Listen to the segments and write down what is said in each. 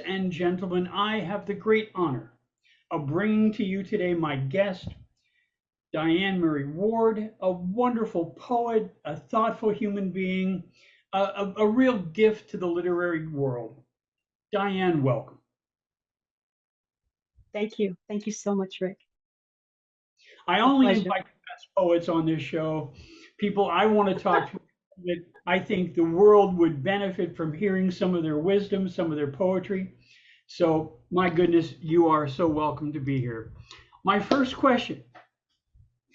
and gentlemen, I have the great honor of bringing to you today my guest, Diane Murray-Ward, a wonderful poet, a thoughtful human being, a real gift to the literary world. Diane, welcome. Thank you. Thank you so much, Rick. I A only pleasure. invite the best poets on this show, people I want to talk to that I think the world would benefit from hearing some of their wisdom, some of their poetry. So, my goodness, you are so welcome to be here. My first question,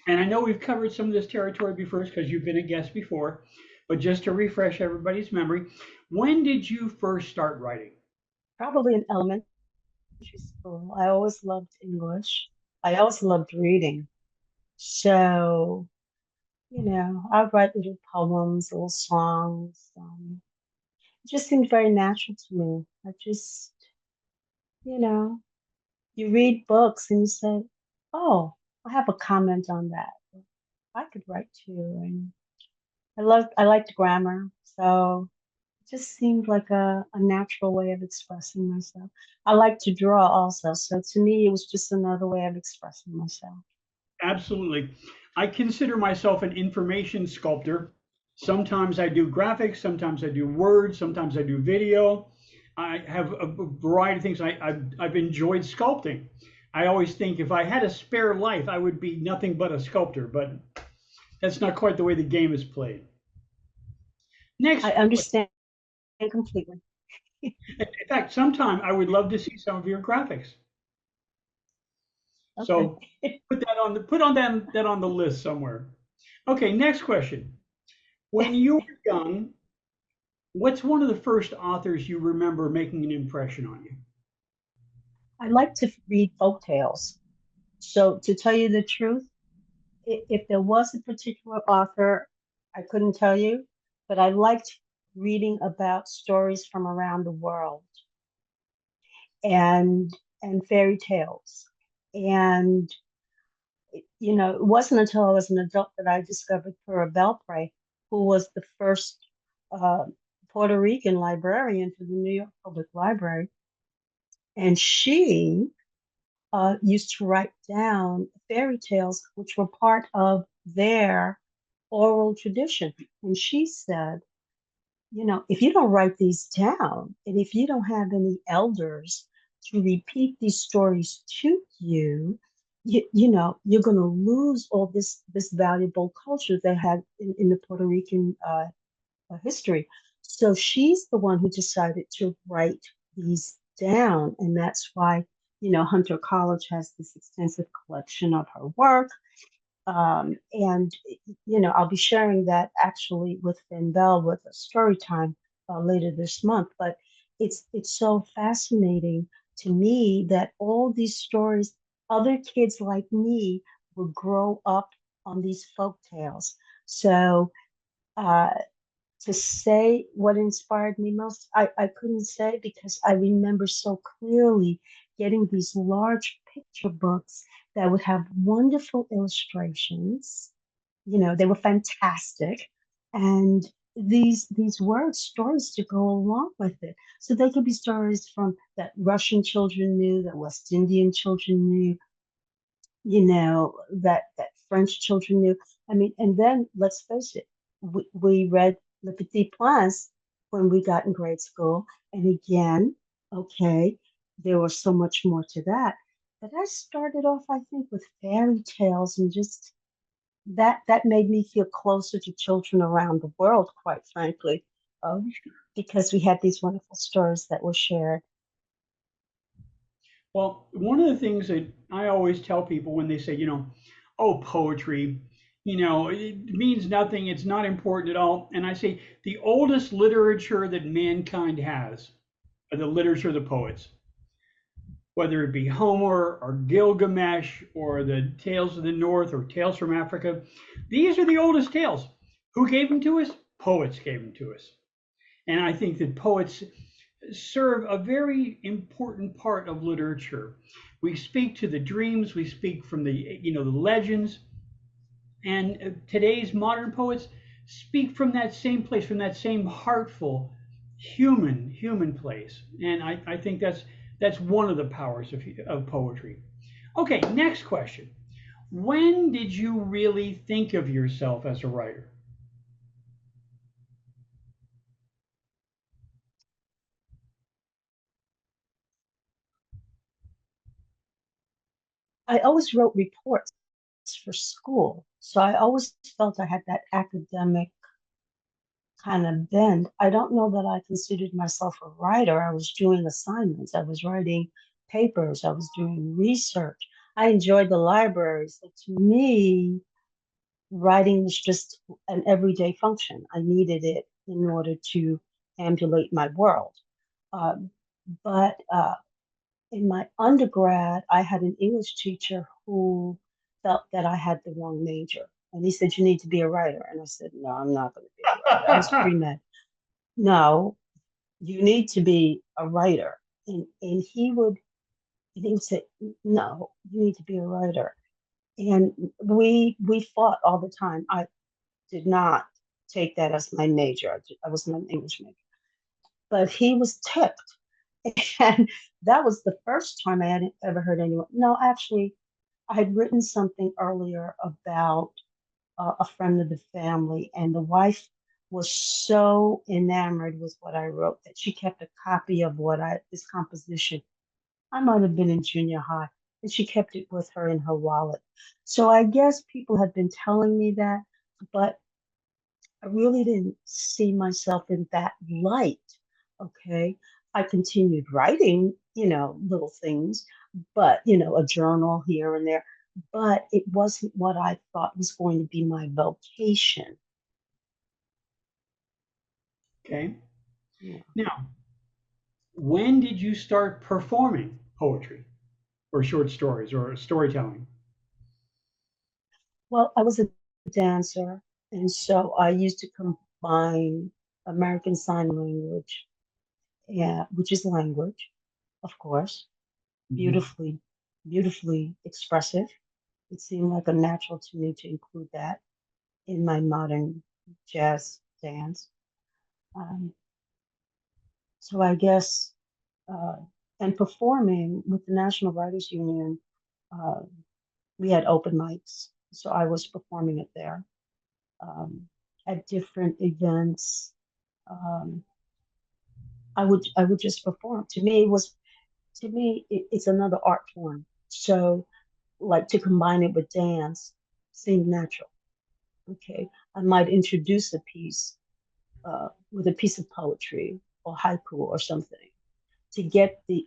and I know we've covered some of this territory before because you've been a guest before, but just to refresh everybody's memory, when did you first start writing? Probably in elementary school. I always loved English. I always loved reading. So, I write little poems, little songs. It just seemed very natural to me. You know, you read books and you say, oh, I have a comment on that. I could write too. And I liked grammar. So just seemed like a natural way of expressing myself. I like to draw also, so to me, it was just another way of expressing myself. Absolutely. I consider myself an information sculptor. Sometimes I do graphics, sometimes I do words, sometimes I do video. I have a variety of things. I've enjoyed sculpting. I always think if I had a spare life, I would be nothing but a sculptor, but that's not quite the way the game is played. Next, I understand completely. in fact, sometime I would love to see some of your graphics. Okay. So put that on the list somewhere. Okay, next question. When you were young, what's one of the first authors you remember making an impression on you? I like to read folk tales. So to tell you the truth, if there was a particular author, I couldn't tell you, but I liked reading about stories from around the world and fairy tales. And it wasn't until I was an adult that I discovered Cora Belpre, who was the first uh, Puerto Rican librarian for the New York Public Library. And she used to write down fairy tales, which were part of their oral tradition. And she said, if you don't write these down, and if you don't have any elders to repeat these stories to you, you're going to lose all this valuable culture they had in the Puerto Rican history. So she's the one who decided to write these down, and that's why Hunter College has this extensive collection of her work. And I'll be sharing that actually with Finn Bell with a story time later this month. But it's so fascinating to me that all these stories, other kids like me will grow up on these folk tales. So uh, to say what inspired me most, I couldn't say because I remember so clearly getting these large picture books that would have wonderful illustrations. They were fantastic. And these words, stories to go along with it. So they could be stories from that Russian children knew, that West Indian children knew, that French children knew. I mean, and then let's face it, we read Le Petit Prince when we got in grade school. And again, okay, there was so much more to that. But I started off, I think, with fairy tales and just that made me feel closer to children around the world, quite frankly, because we had these wonderful stories that were shared. Well, one of the things that I always tell people when they say, oh, poetry, it means nothing, it's not important at all. And I say the oldest literature that mankind has are the literature of the poets, whether it be Homer or Gilgamesh or the Tales of the North or Tales from Africa. These are the oldest tales. Who gave them to us? Poets gave them to us. And I think that poets serve a very important part of literature. We speak to the dreams, we speak from the legends, and today's modern poets speak from that same place, from that same heartful human place, and I think that's one of the powers of poetry. Okay, next question. When did you really think of yourself as a writer? I always wrote reports for school, so I always felt I had that academic kind of bend. I don't know that I considered myself a writer. I was doing assignments, I was writing papers, I was doing research. I enjoyed the library. So to me, writing was just an everyday function. I needed it in order to ambulate my world. Um, but in my undergrad, I had an English teacher who felt that I had the wrong major. And he said, "You need to be a writer." And I said, "No, I'm not going to be a writer." I was pre med. "No, you need to be a writer." And he would say, "No, you need to be a writer." And we fought all the time. I did not take that as my major. I was not an English major. But he was tipped. And that was the first time I had ever heard anyone. No, actually, I had written something earlier about a friend of the family, and the wife was so enamored with what I wrote that she kept a copy of this composition. I might have been in junior high, and she kept it with her in her wallet. So I guess people had been telling me that, but I really didn't see myself in that light. Okay. I continued writing, little things, but, a journal here and there, but it wasn't what I thought was going to be my vocation. Okay. Yeah. Now, when did you start performing poetry or short stories or storytelling? Well, I was a dancer, and so I used to combine American Sign Language, yeah, which is language, of course, Mhm. beautifully, beautifully expressive. It seemed like a natural to me to include that in my modern jazz dance. Um, so I guess, uh, and performing with the National Writers Union, uh, we had open mics. So I was performing it there um, at different events. Um, I would just perform. To me, it's another art form. So like to combine it with dance seemed natural. Okay, I might introduce a piece with a piece of poetry or haiku or something to get the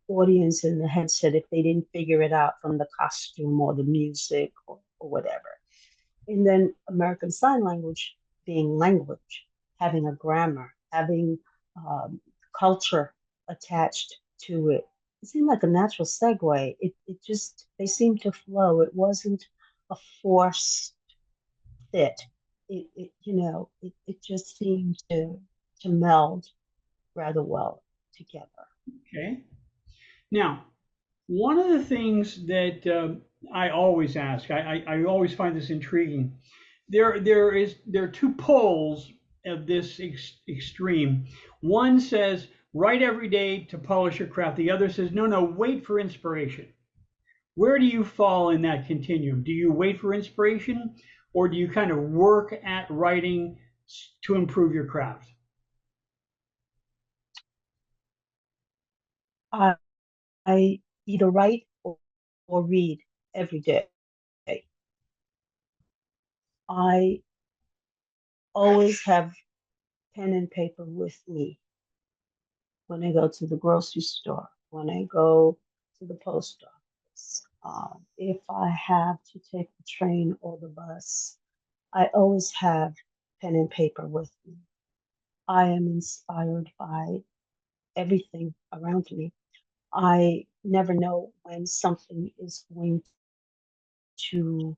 audience in the headset if they didn't figure it out from the costume or the music or whatever. And then American Sign Language being language, having a grammar, having culture attached to it. It seemed like a natural segue. It just, they seemed to flow. It wasn't a forced fit. It just seemed to meld rather well together. Okay. Now, one of the things that I always ask, I always find this intriguing. There are two poles of this extreme. One says write every day to polish your craft. The other says no, wait for inspiration. Where do you fall in that continuum? Do you wait for inspiration, or do you kind of work at writing to improve your craft? I, I either write or read every day. I always have pen and paper with me when I go to the grocery store, when I go to the post office. If I have to take the train or the bus, I always have pen and paper with me. I am inspired by everything around me. I never know when something is going to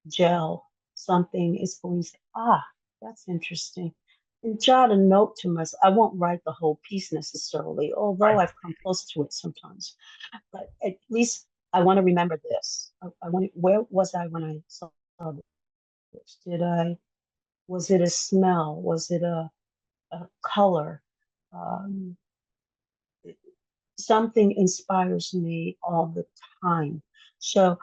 gel, something is going to say, that's interesting. And jot a note to myself. I won't write the whole piece necessarily, although Right. I've come close to it sometimes. But at least I want to remember this. I want to, where was I when I saw this? Was it a smell? Was it a color. Um, Something inspires me all the time. So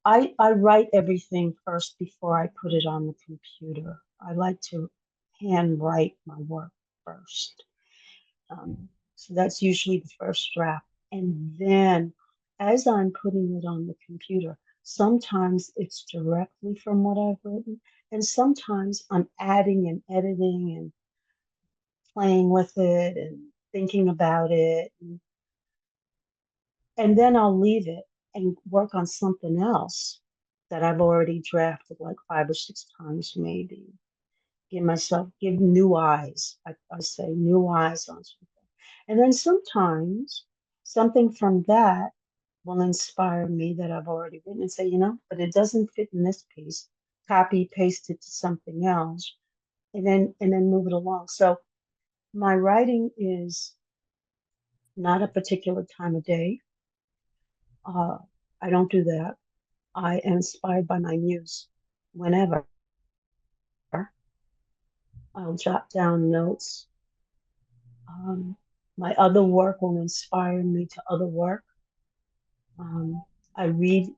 I write everything first before I put it on the computer. I like to hand write my work first. So that's usually the first draft. And then as I'm putting it on the computer, sometimes it's directly from what I've written, and sometimes I'm adding and editing and playing with it and thinking about it. And then I'll leave it and work on something else that I've already drafted like 5 or 6 times, maybe. Give new eyes. I say new eyes on something. And then sometimes something from that will inspire me that I've already written and say, but it doesn't fit in this piece. Copy, paste it to something else, and then move it along. So my writing is not a particular time of day. Uh, I don't do that. I am inspired by my muse. Whenever I'll jot down notes. Um, my other work will inspire me to other work. I read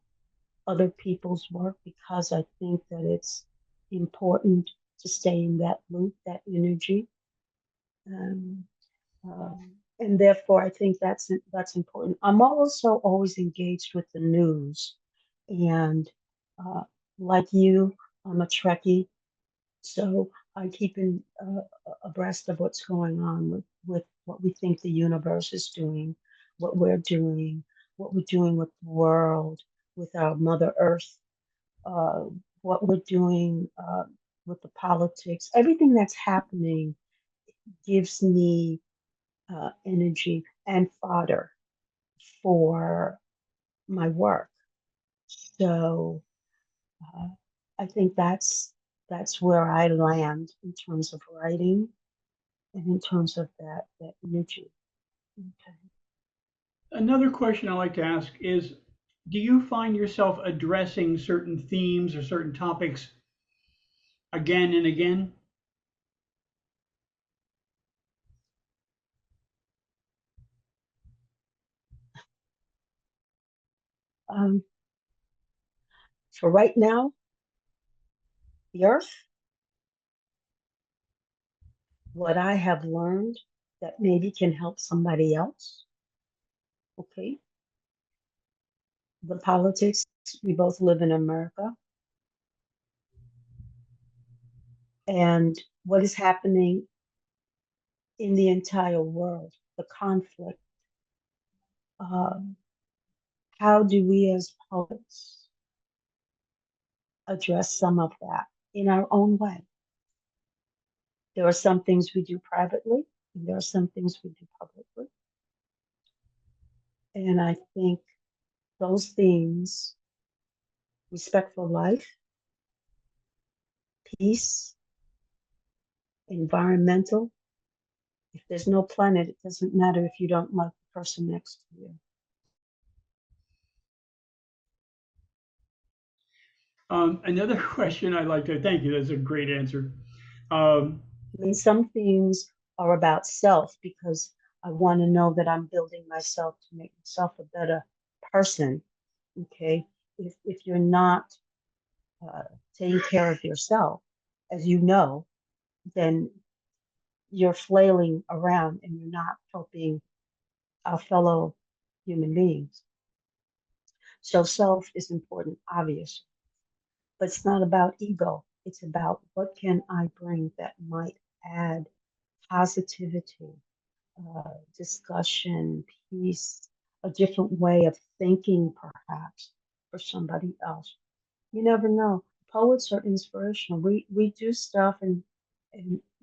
other people's work because I think that it's important to stay in that loop, that energy. Um, and therefore, I think that's important. I'm also always engaged with the news, and uh, like you, I'm a Trekkie, so I keep in abreast of what's going on with what we think the universe is doing, what we're doing, what we're doing with the world, with our Mother Earth, uh, what we're doing with the politics. Everything that's happening gives me energy and fodder for my work. So uh, I think that's where I land in terms of writing and in terms of that energy. Okay. Another question I like to ask is, do you find yourself addressing certain themes or certain topics again and again? Um, for right now, the Earth, what I have learned that maybe can help somebody else. Okay. The politics, we both live in America, and what is happening in the entire world, the conflict. Um, how do we as poets address some of that in our own way? There are some things we do privately, and there are some things we do publicly. And I think those themes, respect for life, peace, environmental. If there's no planet, it doesn't matter if you don't like the person next to you. Another question I like to thank you. That's a great answer. Um, I mean, some things are about self because I want to know that I'm building myself to make myself a better person. Okay. If you're not uh, taking care of yourself, as you know, then you're flailing around and you're not helping our fellow human beings. So self is important, obviously, but it's not about ego. It's about what can I bring that might add positivity, discussion, peace, a different way of thinking, perhaps, for somebody else. You never know. Poets are inspirational. We do stuff and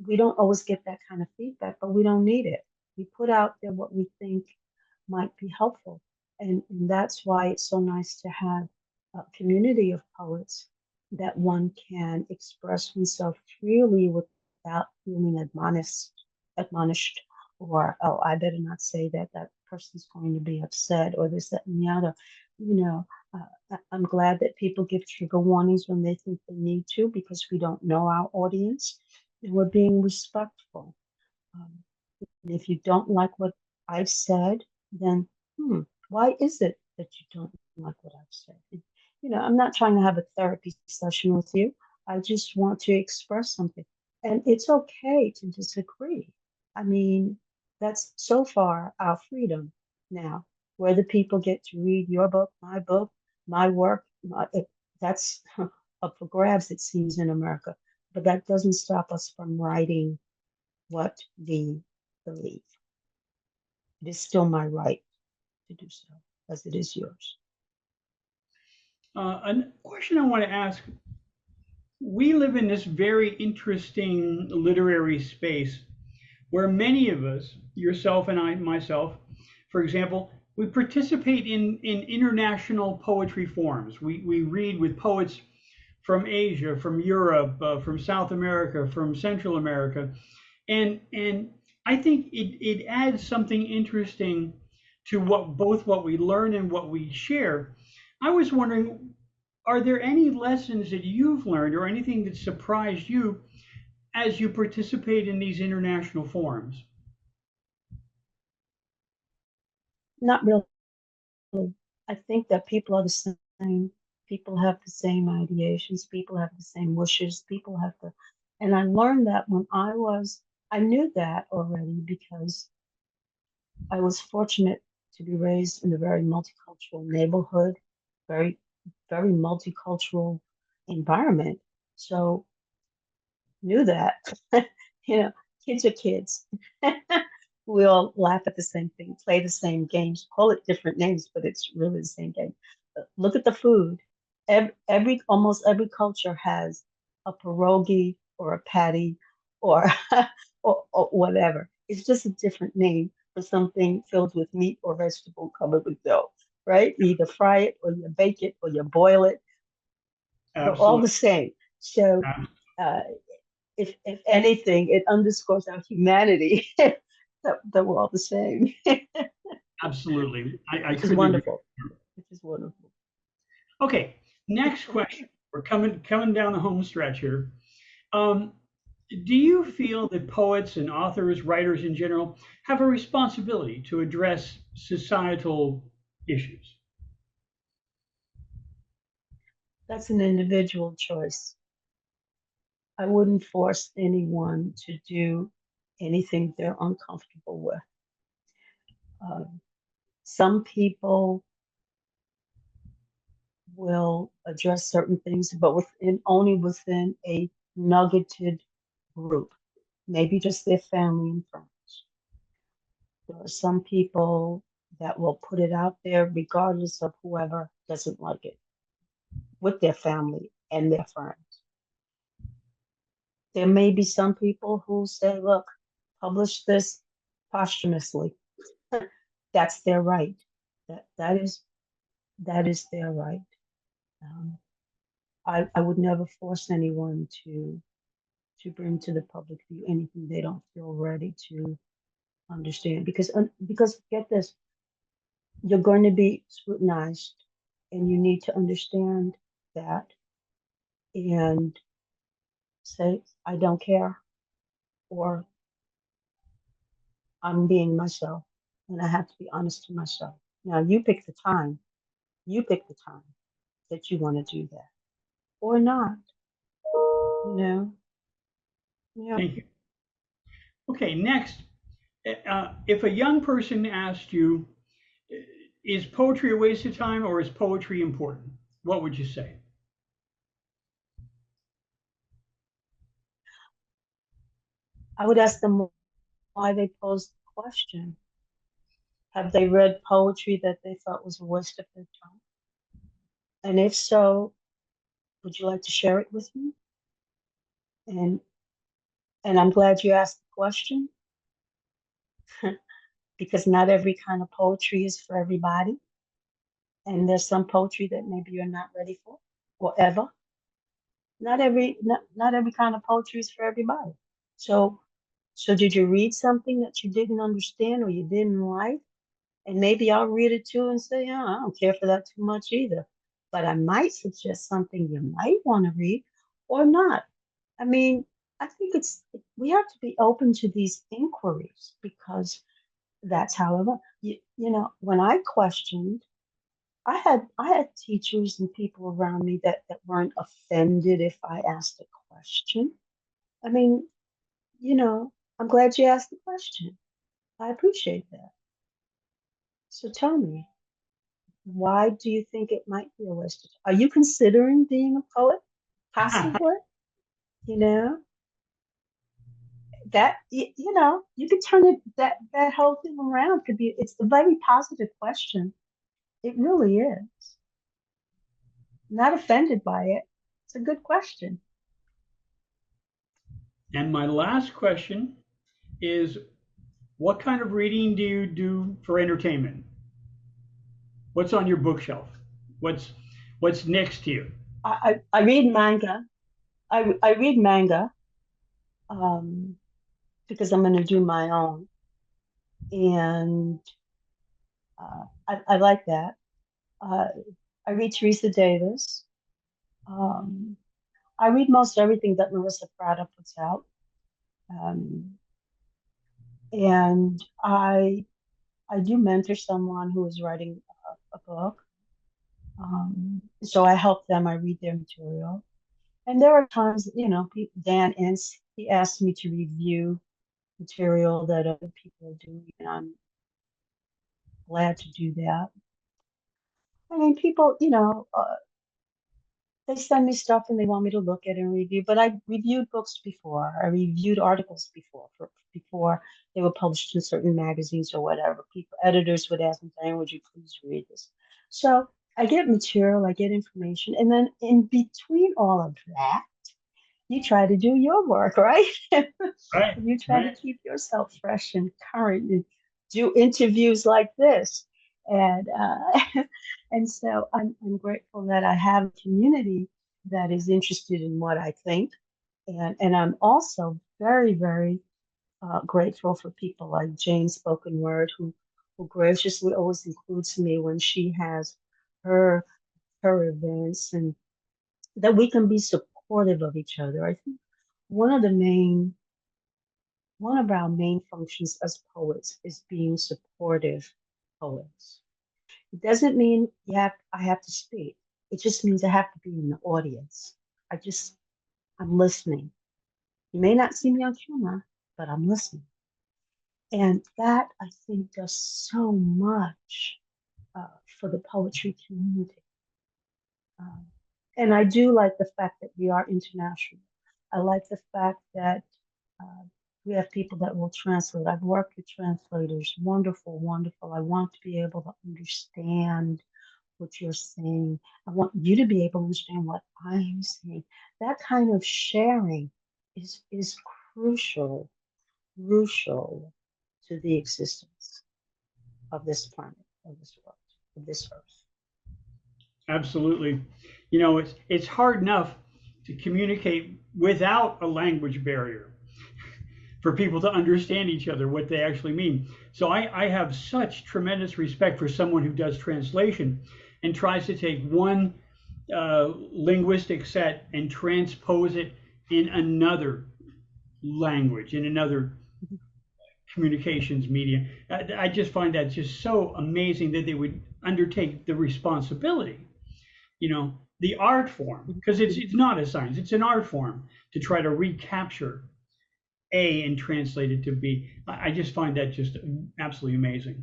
we don't always get that kind of feedback, but we don't need it. We put out there what we think might be helpful. And that's why it's so nice to have a community of poets that one can express oneself freely without feeling admonished, or, oh, I better not say that, that person's going to be upset, or this, that, and the other. You know, I'm glad that people give trigger warnings when they think they need to because we don't know our audience. and we're being respectful. Um, and if you don't like what I've said, then why is it that you don't like what I've said? I'm not trying to have a therapy session with you. I just want to express something. And it's okay to disagree. I mean, that's so far our freedom now, where the people get to read your book, my work. That's up for grabs, it seems, in America. But that doesn't stop us from writing what we believe. It is still my right to do so, as it is yours. A question I want to ask, we live in this very interesting literary space where many of us, yourself and I, myself, for example, we participate in international poetry forums. We read with poets from Asia, from Europe, from South America, from Central America, and I think it adds something interesting to what we learn and what we share. I was wondering, are there any lessons that you've learned or anything that surprised you as you participate in these international forums? Not really. I think that people are the same. People have the same ideations. People have the same wishes. People have the, and I learned that I knew that already because I was fortunate to be raised in a very multicultural neighborhood, very, very multicultural environment. So knew that, you know, kids are kids. We all laugh at the same thing, play the same games, call it different names, but it's really the same game. Look at the food. Almost every culture has a pierogi or a patty or, or whatever. It's just a different name for something filled with meat or vegetable covered with dough, right? You either fry it or you bake it or you boil it. They're all Absolutely. the same. So uh, if anything, it underscores our humanity that we're all the same, Absolutely. I which is couldn't agree. wonderful. Which is wonderful. Okay, next question. We're coming down the home stretch here. Um, do you feel that poets and authors, writers in general, have a responsibility to address societal issues? That's an individual choice. I wouldn't force anyone to do anything they're uncomfortable with. Um, some people will address certain things, but only within a nuggeted group, maybe just their family and friends. There are some people that will put it out there regardless of whoever doesn't like it with their family and their friends. There may be some people who say, look, publish this posthumously. That's their right. That that is that is their right. Um, I would never force anyone to bring to the public view anything they don't feel ready to understand because get this, you're going to be scrutinized and you need to understand that and say, I don't care, or I'm being myself and I have to be honest to myself. Now you pick the time that you want to do that or not, you know? Yeah. Thank you. Okay, next, if a young person asked you, is poetry a waste of time or is poetry important? What would you say? I would ask them why they posed the question. Have they read poetry that they thought was a waste of their time? And if so, would you like to share it with me? And and I'm glad you asked the question because not every kind of poetry is for everybody. And there's some poetry that maybe you're not ready for or ever. Not every kind of poetry is for everybody. So so did you read something that you didn't understand or you didn't like? And maybe I'll read it too and say, oh, I don't care for that too much either. But I might suggest something you might want to read or not. I mean, I think we have to be open to these inquiries because that's how I learn. You know, when I questioned, I had teachers and people around me that weren't offended if I asked a question. I mean, you know, I'm glad you asked the question. I appreciate that. So tell me, why do you think it might be a waste of time? Are you considering being a poet? Possibly, you know, you know, you could turn that whole thing around. Could be it's a very positive question. It really is. Not offended by it. It's a good question. And my last question is, what kind of reading do you do for entertainment? What's on your bookshelf? What's what's next to you? I read manga. I read manga um, because I'm going to do my own, and I like that. Uh, I read Teresa Davis. Um, I read most everything that Marissa Prada puts out, um, and I do mentor someone who is writing a book. So I help them. I read their material, and there are times, you know, Dan Ince, he asked me to review material that other people are doing, and I'm glad to do that. I mean, people, you know, they send me stuff and they want me to look at and review, but I reviewed books before. I reviewed articles before they were published in certain magazines or whatever. People, editors would ask me, Diane, would you please read this? So I get material, I get information, and then in between all of that, you try to do your work, right? Right, You try to right. keep yourself fresh and current and do interviews like this. And and so I'm grateful that I have a community that is interested in what I think. And I'm also very grateful for people like Jane Spoken Word, who graciously always includes me when she has her her events, and that we can be supportive of each other. I think one of the main one of our main functions as poets is being supportive poets. It doesn't mean I have to speak. It just means I have to be in the audience. I'm listening. You may not see me on camera, but I'm listening. And that I think does so much for the poetry community. Um, and I do like the fact that we are international. I like the fact that uh, we have people that will translate. I've worked with translators. Wonderful, wonderful. I want to be able to understand what you're saying. I want you to be able to understand what I'm saying. That kind of sharing is crucial, crucial to the existence of this planet, of this world, of this earth. Absolutely. You know, it's hard enough to communicate without a language barrier for people to understand each other, what they actually mean. So I have such tremendous respect for someone who does translation and tries to take one linguistic set and transpose it in another language, in another communications media. I just find that just so amazing that they would undertake the responsibility, you know, the art form, because it's not a science, it's an art form to try to recapture A and translate it to B. I just find that just absolutely amazing.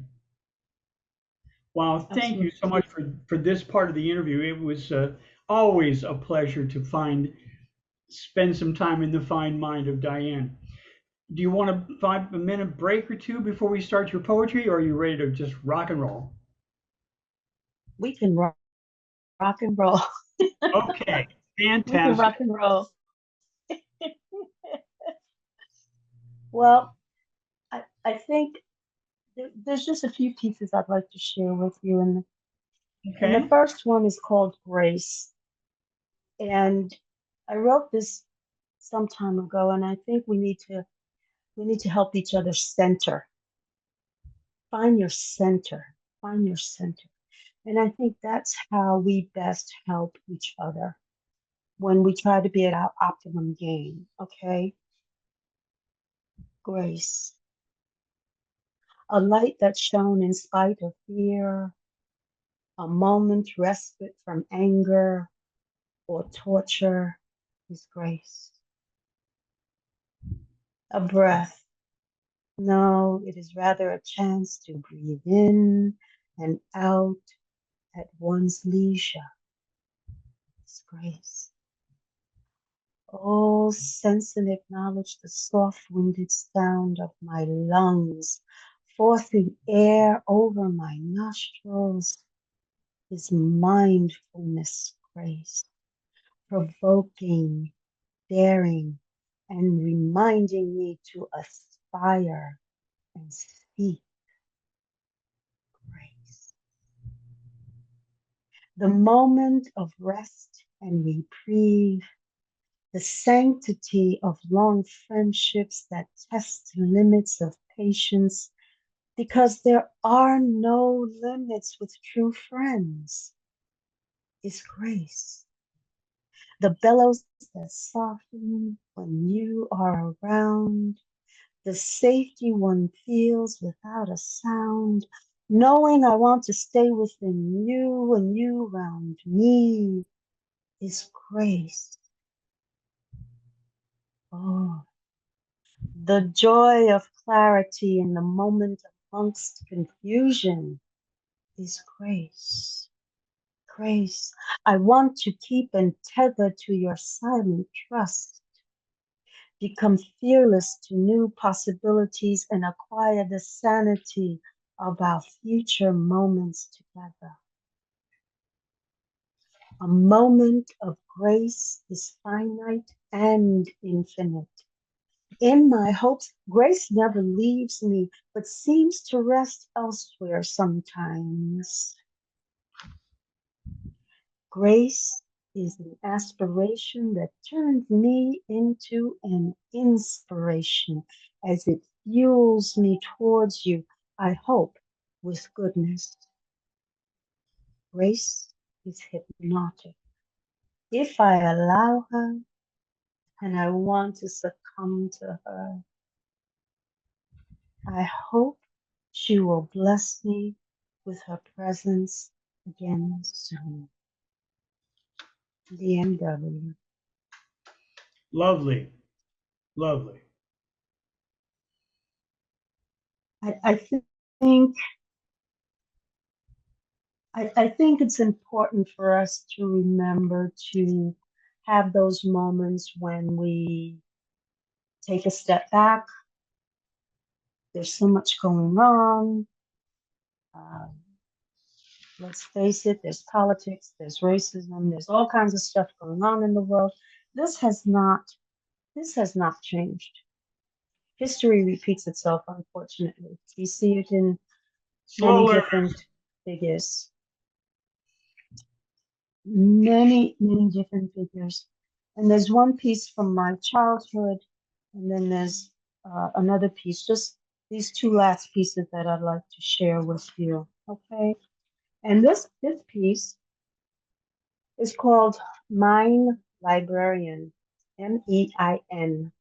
Wow, thank you so Absolutely. much for this part of the interview. It was always a pleasure to spend some time in the fine mind of Diane. Do you want a 5 minute break or two before we start your poetry, or are you ready to just rock and roll? We can rock and roll. Okay, We can fantastic. rock and roll. Well, I think there's just a few pieces I'd like to share with you. And the Okay, first one is called Grace. And I wrote this some time ago, and I think we need to help each other center. Find your center. Find your center. And I think that's how we best help each other when we try to be at our optimum game. Okay. Grace, a light that shone in spite of fear, a moment respite from anger or torture is grace. A breath. No, it is rather a chance to breathe in and out at one's leisure. Is grace. Oh, sense and acknowledge the soft-winded sound of my lungs, forcing air over my nostrils is mindfulness grace, provoking, daring, and reminding me to aspire and speak grace. The moment of rest and reprieve, the sanctity of long friendships that test the limits of patience, because there are no limits with true friends, is grace. The bellows that soften when you are around, the safety one feels without a sound, knowing I want to stay within you and you around me is grace. Oh, the joy of clarity in the moment amongst confusion is grace. Grace, I want to keep and tether to your silent trust, become fearless to new possibilities and acquire the sanity of our future moments together. A moment of grace is finite and infinite. In my hopes, grace never leaves me, but seems to rest elsewhere sometimes. Grace is an aspiration that turns me into an inspiration as it fuels me towards you, I hope, with goodness. Grace is hypnotic. If I allow her and I want to succumb to her, I hope she will bless me with her presence again soon. DMW. Lovely, lovely. I think I think it's important for us to remember to have those moments when we take a step back. There's so much going on. Um, let's face it, there's politics, there's racism, there's all kinds of stuff going on in the world. This has not changed. History repeats itself, unfortunately. We see it in many Slow different figures. Many different figures. And there's one piece from my childhood, and then there's another piece, just these two last pieces that I'd like to share with you. Okay. And this piece is called Mine Librarian, MEIN,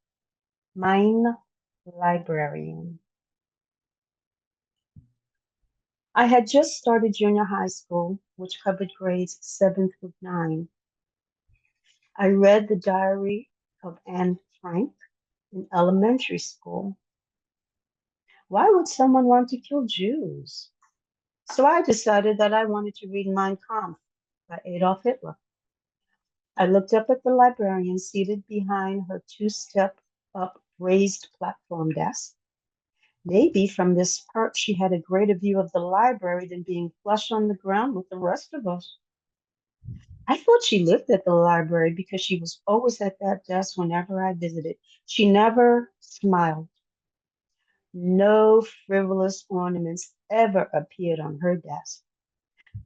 Mine Librarian. I had just started junior high school, which covered grades 7 through 9. I read the diary of Anne Frank in elementary school. Why would someone want to kill Jews? So I decided that I wanted to read Mein Kampf by Adolf Hitler. I looked up at the librarian seated behind her two-step up raised platform desk. Maybe from this perch she had a greater view of the library than being flush on the ground with the rest of us. I thought she lived at the library because she was always at that desk whenever I visited. She never smiled. No frivolous ornaments ever appeared on her desk.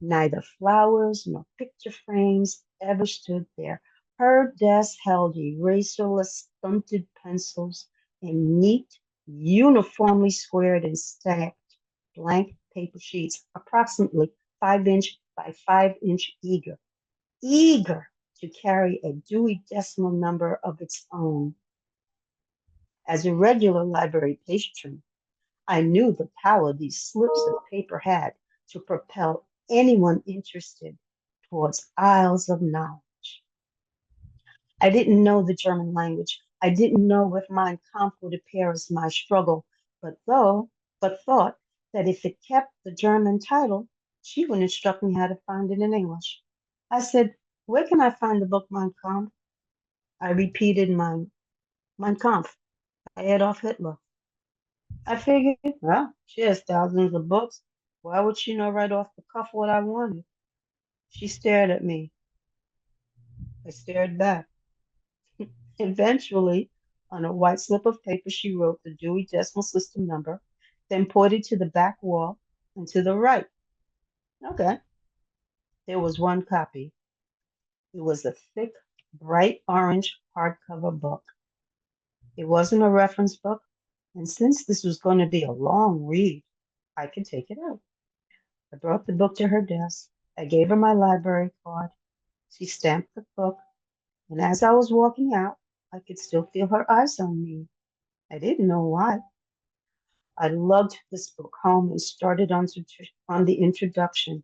Neither flowers nor picture frames ever stood there. Her desk held eraserless stunted pencils and neat, uniformly squared and stacked blank paper sheets, approximately 5-inch by 5-inch eager to carry a Dewey Decimal number of its own. As a regular library patron, I knew the power these slips of paper had to propel anyone interested towards aisles of knowledge. I didn't know the German language. I didn't know if Mein Kampf would appear as my struggle, but thought that if it kept the German title, she would instruct me how to find it in English. I said, "Where can I find the book Mein Kampf?" I repeated Mein Kampf by Adolf Hitler. I figured, well, she has thousands of books. Why would she know right off the cuff what I wanted? She stared at me. I stared back. Eventually, on a white slip of paper, she wrote the Dewey Decimal System number, then pointed to the back wall and to the right. Okay, there was one copy. It was a thick, bright orange hardcover book. It wasn't a reference book, and since this was going to be a long read, I could take it out. I brought the book to her desk. I gave her my library card. She stamped the book, and as I was walking out, I could still feel her eyes on me. I didn't know why. I lugged this book home and started on the introduction.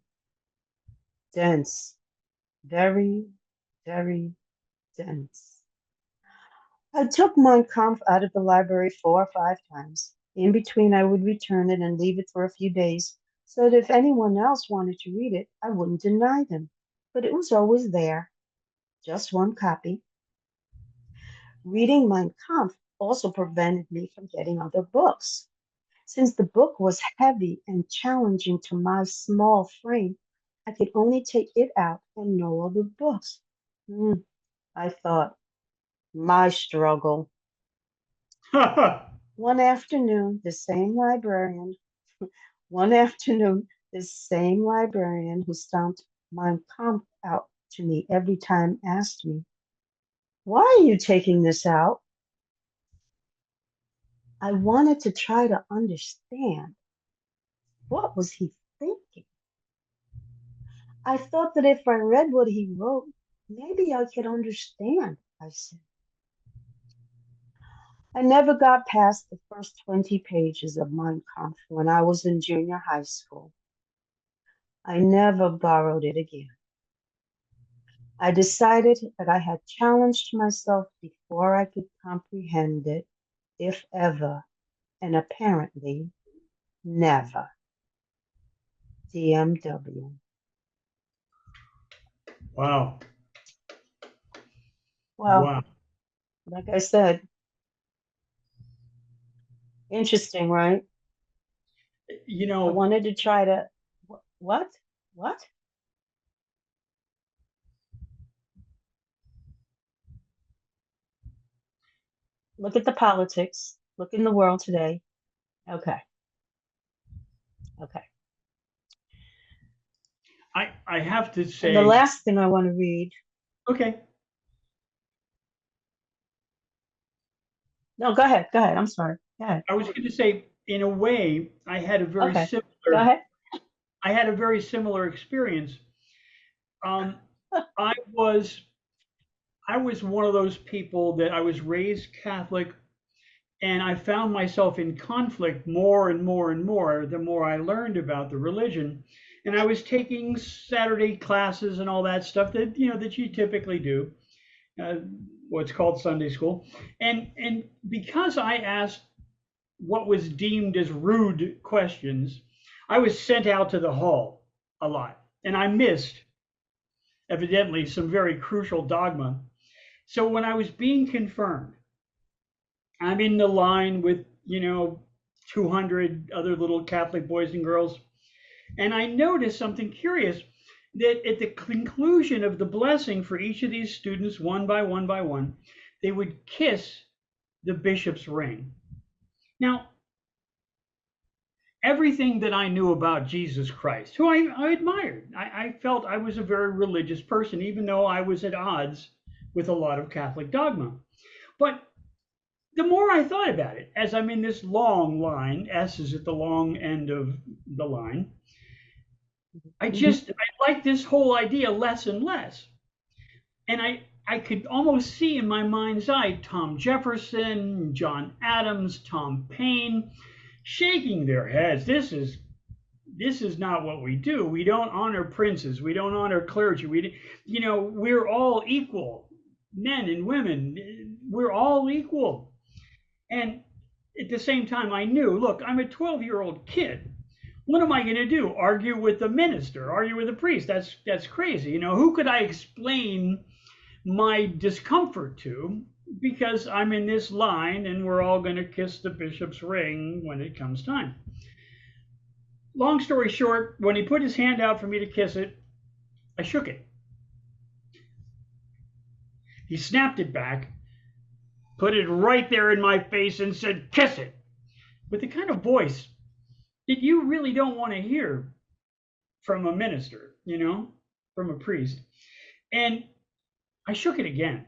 Dense, very, very dense. I took Mein Kampf out of the library 4 or 5 times. In between, I would return it and leave it for a few days so that if anyone else wanted to read it, I wouldn't deny them. But it was always there, just one copy. Reading Mein Kampf also prevented me from getting other books. Since the book was heavy and challenging to my small frame, I could only take it out and no other books. I thought, my struggle. One afternoon, the same librarian who stomped Mein Kampf out to me every time asked me, "Why are you taking this out?" I wanted to try to understand. What was he thinking? I thought that if I read what he wrote, maybe I could understand, I said. I never got past the first 20 pages of Mein Kampf when I was in junior high school. I never borrowed it again. I decided that I had challenged myself before I could comprehend it, if ever, and apparently never. DMW. Wow. Well, Wow. like I said, interesting, right? You I know, wanted to try to, what? What? Look at the politics. Look in the world today. Okay. Okay. I have to And the say, last thing I want to read. okay, No, go ahead. Go ahead. I'm sorry. Go ahead. I was going to say, in a way, Okay. Go ahead. I had a very similar experience. Um, I was, I was one of those people that I was raised Catholic, and I found myself in conflict more and more and more the more I learned about the religion. And I was taking Saturday classes and all that stuff that that you typically do, uh, what's called Sunday school. And because I asked what was deemed as rude questions, I was sent out to the hall a lot, and I missed evidently some very crucial dogma. So when I was being confirmed, I'm in the line with 200 other little Catholic boys and girls, and I noticed something curious, that at the conclusion of the blessing for each of these students, one by one by one, they would kiss the bishop's ring. Now, everything that I knew about Jesus Christ, who I admired, I felt I was a very religious person, even though I was at odds with a lot of Catholic dogma. But the more I thought about it, as I'm in this long line, S is at the long end of the line, I Mhm. like this whole idea less and less. And I could almost see in my mind's eye Tom Jefferson, John Adams, Tom Paine shaking their heads. This is not what we do. We don't honor princes. We don't honor clergy. We're all equal, men and women. We're all equal. And at the same time, I knew, look, I'm a 12-year-old kid. What am I going to do? Argue with the minister? Argue with the priest? That's crazy. Who could I explain my discomfort to? Because I'm in this line, and we're all going to kiss the bishop's ring when it comes time. Long story short, when he put his hand out for me to kiss it, I shook it. He snapped it back, put it right there in my face, and said, "Kiss it," with the kind of voice that you really don't want to hear from a minister, from a priest. And I shook it again.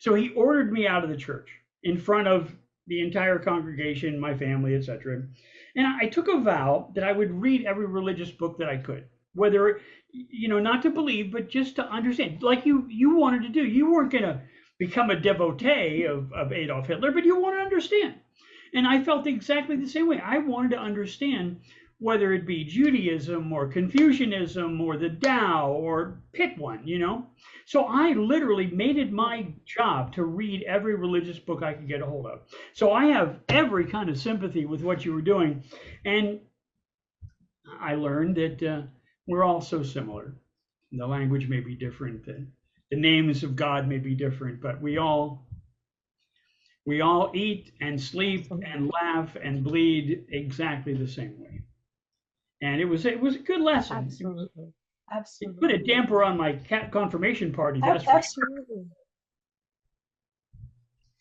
So he ordered me out of the church in front of the entire congregation, my family, etc. And I took a vow that I would read every religious book that I could, whether, not to believe, but just to understand, like you wanted to do. You weren't going to become a devotee of Adolf Hitler, but you want to understand. And I felt exactly the same way. I wanted to understand whether it be Judaism or Confucianism or the Tao, or pick one, So I literally made it my job to read every religious book I could get a hold of. So I have every kind of sympathy with what you were doing. And I learned that we're all so similar. The language may be different, the names of God may be different, but we all eat and sleep and laugh and bleed exactly the same way. And it was a good lesson. Absolutely. It put a damper on my confirmation party. That's absolutely.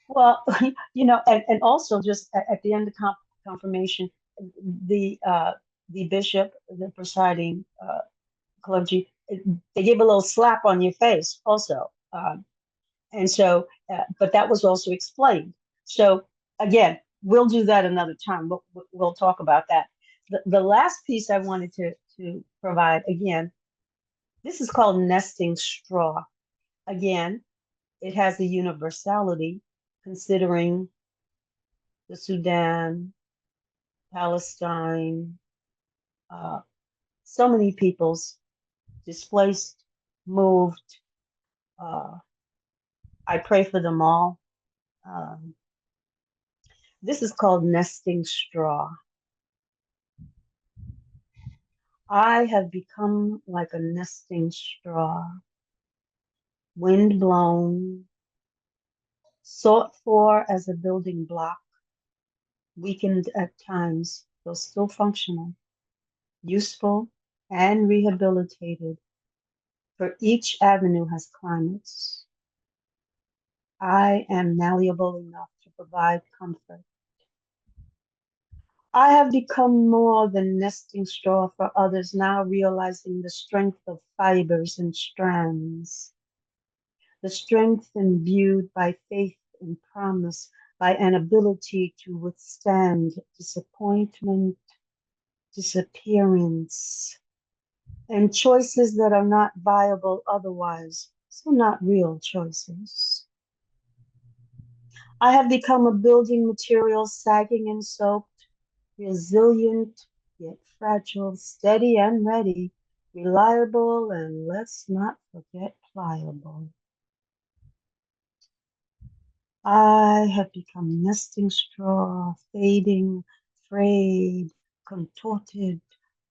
Well, and also just at the end of confirmation, the bishop, the presiding clergy, they give a little slap on your face also. And so, but that was also explained. So again, we'll do that another time. We'll talk about that. The last piece I wanted to provide, again, this is called nesting straw. Again, it has a universality considering the Sudan, Palestine, so many peoples displaced, moved. I pray for them all. This is called nesting straw. I have become like a nesting straw, wind blown, sought for as a building block, weakened at times, though still functional, useful and rehabilitated, for each avenue has climates. I am malleable enough to provide comfort. I have become more than nesting straw for others, now realizing the strength of fibers and strands, the strength imbued by faith and promise, by an ability to withstand disappointment, disappearance, and choices that are not viable otherwise, so not real choices. I have become a building material, sagging and soaked, resilient yet fragile, steady and ready, reliable, and let's not forget pliable. I have become nesting straw, fading, frayed, contorted,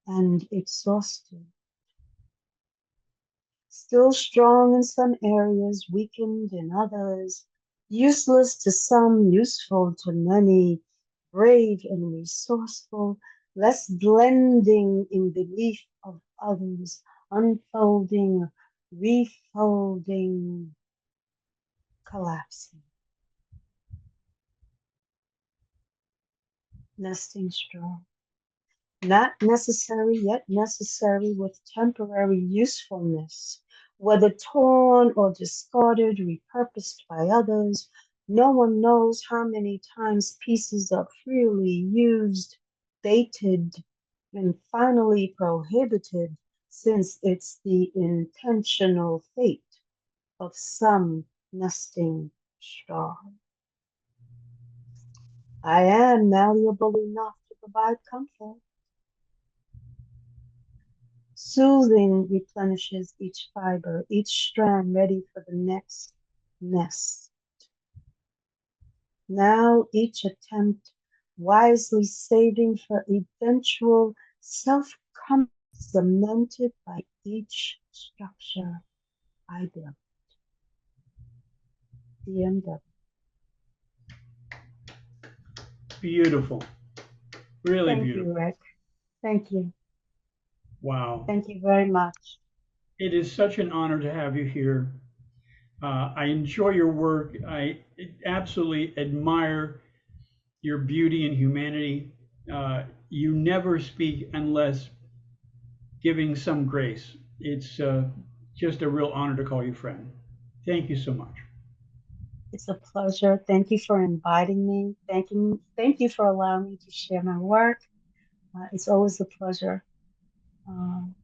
and exhausted. Still strong in some areas, weakened in others, useless to some, useful to many, brave and resourceful, less blending in belief of others, unfolding, refolding, collapsing. Nesting straw. Not necessary, yet necessary with temporary usefulness, whether torn or discarded, repurposed by others. No one knows how many times pieces are freely used, baited, and finally prohibited since it's the intentional fate of some nesting star. I am malleable enough to provide comfort. Soothing replenishes each fiber, each strand ready for the next nest. Now each attempt wisely saving for eventual self-comfort cemented by each structure I built. DMW. Beautiful. Really Thank beautiful. you, Rick. Thank you. Wow. Thank you very much. It is such an honor to have you here. I enjoy your work. I absolutely admire your beauty and humanity. You never speak unless giving some grace. It's just a real honor to call you friend. Thank you so much. It's a pleasure. Thank you for inviting me. Thank you for allowing me to share my work. It's always a pleasure. Um,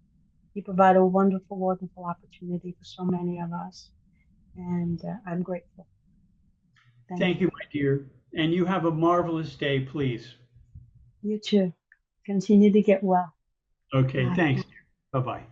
you provide a wonderful, wonderful opportunity for so many of us, and I'm grateful. Thank Thank you. you, my dear. And you have a marvelous day, please. You too. Continue to get well. Okay, Bye. thanks. Bye bye.